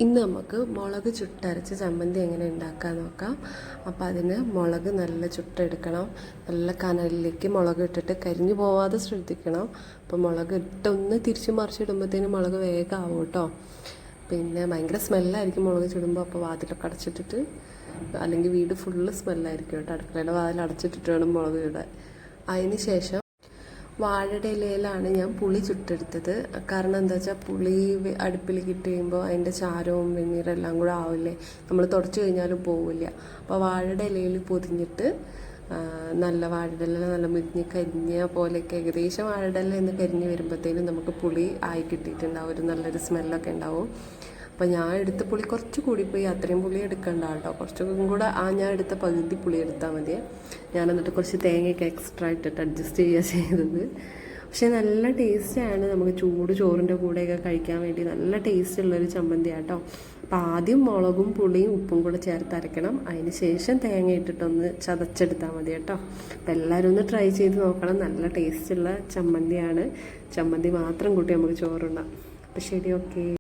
ഇന്ന് നമുക്ക് മുളക് ചുട്ടരച്ച് ചമ്മന്തി എങ്ങനെ ഉണ്ടാക്കാൻ നോക്കാം. അപ്പോൾ അതിന് മുളക് നല്ല ചുട്ടെടുക്കണം. നല്ല കനലിലേക്ക് മുളക് ഇട്ടിട്ട് കരിഞ്ഞു പോവാതെ ശ്രദ്ധിക്കണം. അപ്പോൾ മുളക് ഇട്ടൊന്ന് തിരിച്ച് മറിച്ചിടുമ്പോഴത്തേനും മുളക് വേഗം ആവും കേട്ടോ. പിന്നെ ഭയങ്കര സ്മെല്ലായിരിക്കും മുളക് ചുടുമ്പോൾ. അപ്പോൾ വാതിലൊക്കെ അടച്ചിട്ടിട്ട്, അല്ലെങ്കിൽ വീട് ഫുള്ള് സ്മെല്ലായിരിക്കും കേട്ടോ. അടുക്കളയുടെ വാതിൽ അടച്ചിട്ടിട്ട് വേണം മുളക് ഇടാൻ. അതിന് ശേഷം വാഴയുടെ ഇലയിലാണ് ഞാൻ പുളി ചുട്ടെടുത്തത്. കാരണം എന്താ വെച്ചാൽ പുളി അടുപ്പിലേക്ക് ഇട്ട് കഴിയുമ്പോൾ അതിൻ്റെ ചാരവും വെണ്ണീരും എല്ലാം കൂടെ ആവില്ലേ, നമ്മൾ തുടച്ച് കഴിഞ്ഞാലും പോവില്ല. അപ്പോൾ വാഴയുടെ ഇലയിൽ പൊതിഞ്ഞിട്ട് നല്ല വാഴയുടെ ഇല നല്ല മുരിഞ്ഞ് കരിഞ്ഞ പോലെയൊക്കെ ഏകദേശം വാഴയുടെ ഇല എന്ന് കരിഞ്ഞ് വരുമ്പോഴത്തേനും നമുക്ക് പുളി ആയി കിട്ടിയിട്ടുണ്ടാവും. ഒരു നല്ലൊരു സ്മെല്ലൊക്കെ ഉണ്ടാവും. അപ്പോൾ ഞാൻ എടുത്ത പുളി കുറച്ച് കൂടിപ്പോയി, അത്രയും പുളി എടുക്കണ്ട കേട്ടോ. കുറച്ചും കൂടെ ഞാൻ എടുത്ത പകുതി പുളി എടുത്താൽ മതി. ഞാൻ എന്നിട്ട് കുറച്ച് തേങ്ങയൊക്കെ എക്സ്ട്രാ ഇട്ടിട്ട് അഡ്ജസ്റ്റ് ചെയ്യുക ചെയ്തത്. പക്ഷേ നല്ല ടേസ്റ്റാണ്. നമുക്ക് ചൂട് ചോറിൻ്റെ കൂടെയൊക്കെ കഴിക്കാൻ വേണ്ടി നല്ല ടേസ്റ്റുള്ളൊരു ചമ്മന്തി കേട്ടോ. അപ്പോൾ ആദ്യം മുളകും പുളിയും ഉപ്പും കൂടെ ചേർത്ത് അരയ്ക്കണം. അതിന് ശേഷം തേങ്ങ ഇട്ടിട്ടൊന്ന് ചതച്ചെടുത്താൽ മതി കേട്ടോ. അപ്പോൾ എല്ലാവരും ഒന്ന് ട്രൈ ചെയ്ത് നോക്കണം. നല്ല ടേസ്റ്റുള്ള ചമ്മന്തിയാണ്. ചമ്മന്തി മാത്രം കൂട്ടി നമുക്ക് ചോറുണ്ടാം. അപ്പോൾ ശരി, ഓക്കെ.